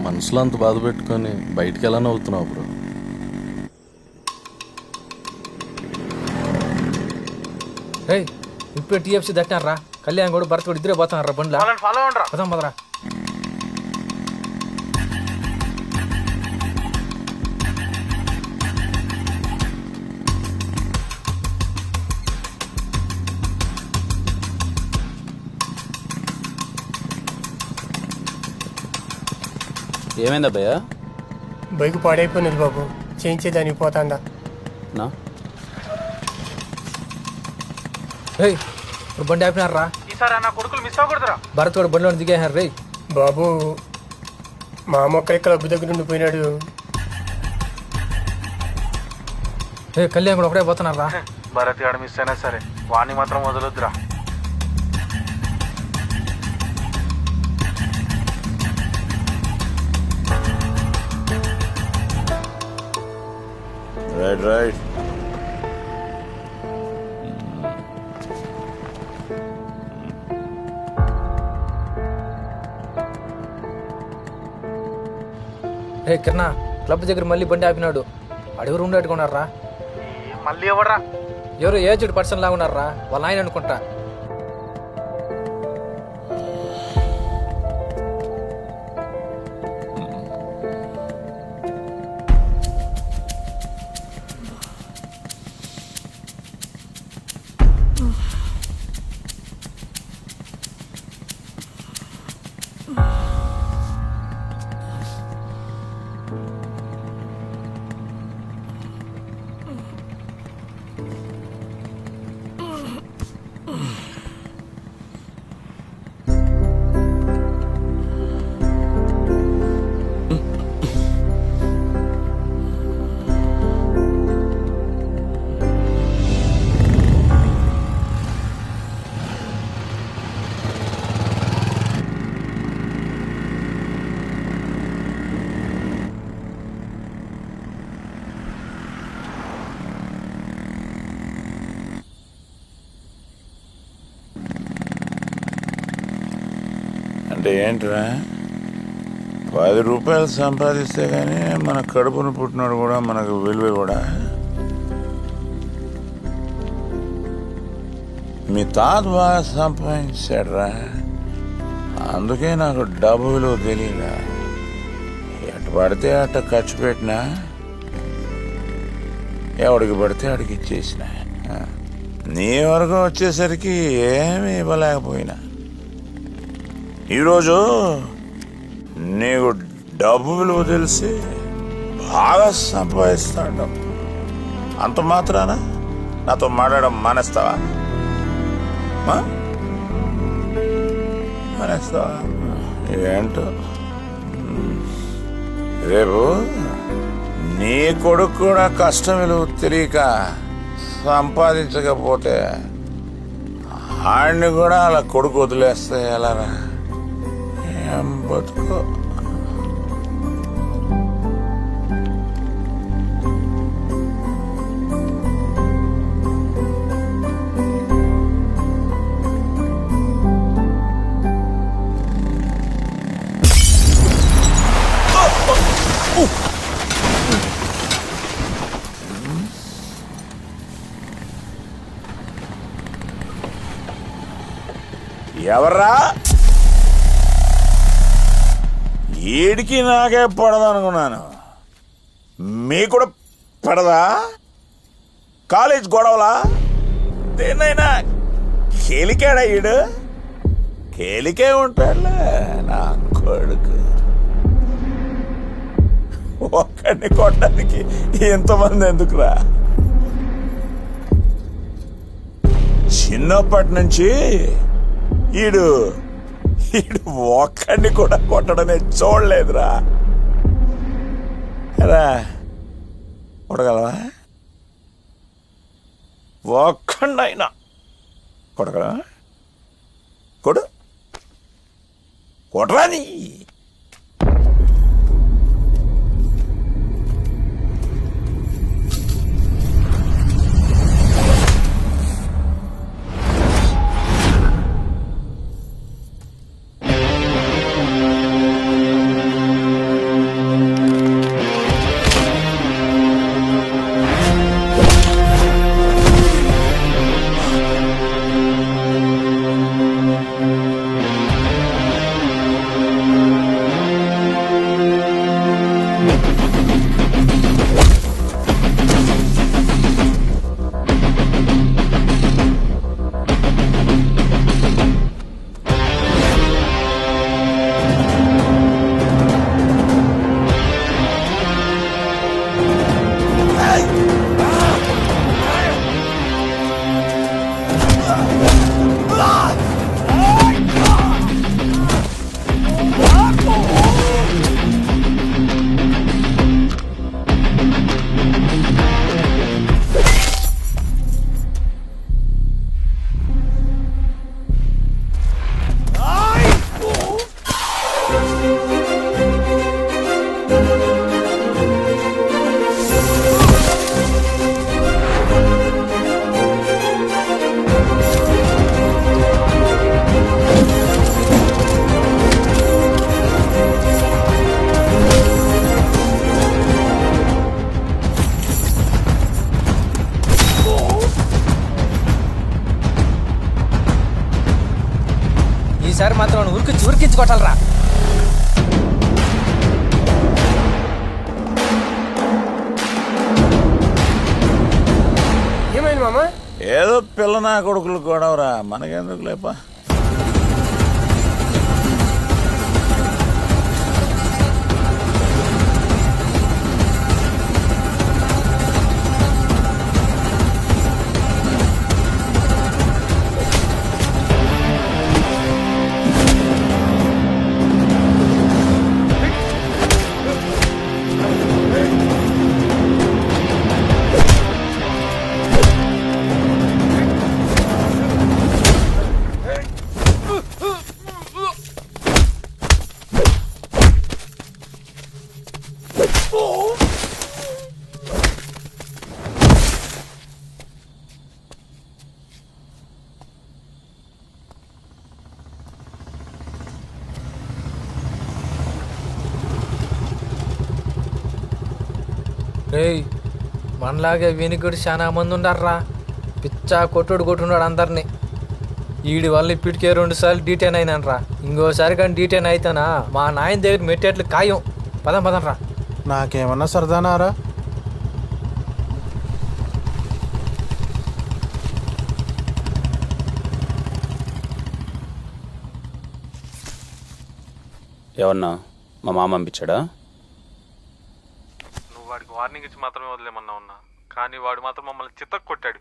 మనసులో అంత బాధ పెట్టుకొని బయటికి ఎలా నవ్వుతున్నావు బ్రో? ఇప్పుడు టీఎఫ్సీ దట్టారా కళ్యాణ్ కూడా భరత్ కూడా ఇద్దరే పోతున్నారా బండ్లా ఫాలో పదాం పదరా. ఏమైందా భయ్యా? బైక్ పాడైపోయినది బాబు, చేయించేదానికి పోతాండా. ఇప్పుడు బండి ఆపినారా? ఈసారి నా కొడుకులు మిస్ అవ్వకూడదురా. భరత్ కూడా బండిలో దిగేహారు రే. బాబు మా మొక్క క్లబ్ దగ్గర ఉండిపోయినాడు. కళ్యాణ్ కూడా ఒకటే పోతున్నారా? భరత్ గాడు మిస్ అయినా సరే వాణ్ణి మాత్రం వదలొద్దురా. రైట్ కిరణా, క్లబ్ దగ్గర మళ్ళీ బండి ఆపినాడు. అడుగురు ఉండేట్టుకున్నారా? మళ్ళీ ఎవడరా? ఎవరు ఏజ్డ్ పర్సన్ లాగా ఉన్నారా? వాళ్ళ ఆయన అనుకుంటా. అంటే ఏంట్రా, 10 రూపాయలు సంపాదిస్తే కానీ మన కడుపును పుట్టినాడు కూడా మనకు విలువ కూడా. మీ తాత బాగా సంపాదించాడురా, అందుకే నాకు డబ్బు విలువ తెలియదా. ఎట్ట పడితే అట్ట ఖర్చు పెట్టినా, ఎవడికి పడితే అడిగి ఇచ్చేసిన. నీ వరకు వచ్చేసరికి ఏమీ ఇవ్వలేకపోయినా, ఈరోజు నీకు డబ్బు విలువ తెలిసి బాగా సంపాదిస్తాడు. అంత మాత్రాన నాతో మాట్లాడడం మానేస్తావా? మానేస్తావా ఏంటో. రేపు నీ కొడుకు కూడా కష్టం విలువ తెలియక సంపాదించకపోతే ఆడిని కూడా అలా కొడుకు వదిలేస్తే ఎలారా? ఏం బతుకో. ఎవర్రా? ఏడికి నాకే పడదనుకున్నాను, మీకు కూడా పడదా? కాలేజ్ గొడవలా? దేన్నైనా కేలికాడా? ఈడు కేలికే ఉంటాడులే నా కొడుకు. ఒక్కడిని కొట్టడానికి ఎంతమంది ఎందుకురా? చిన్నప్పటి నుంచి ఈడు ఒక్కడిని కూడా కొట్టడమే చూడలేదురా. రా కొట్టగలవా? ఒక్కడైనా కొట్టగలవా? కొడు కొట్టరాని. ఈసారి మాత్రం ఉరికించి కొట్టాలరా. ఏమైంది మామ? ఏదో పిల్ల నా కొడుకులు గొడవరా, మనకెందుకు లేపా. రేయ్, మనలాగే వినికుడు చాలా మంది ఉండారా. పిచ్చా కొట్టున్నాడు అందరినీ. వీడి వల్ల ఇప్పటికే 2 సార్లు డీటెయిన్ అయినానరా. ఇంకోసారి కానీ డీటెయిన్ అయితేనా మా నాయన దగ్గర మెట్టేట్లు ఖాయం. పదంరా. నాకేమన్నా సరదానారా? ఏమన్నా మా మామ పంపించాడా? నువ్వు వాడికి వార్నింగ్ ఇచ్చి మాత్రమే వదిలేమన్నా ఉన్నా, కానీ వాడు మాత్రం మమ్మల్ని చిత్తకు కొట్టాడు.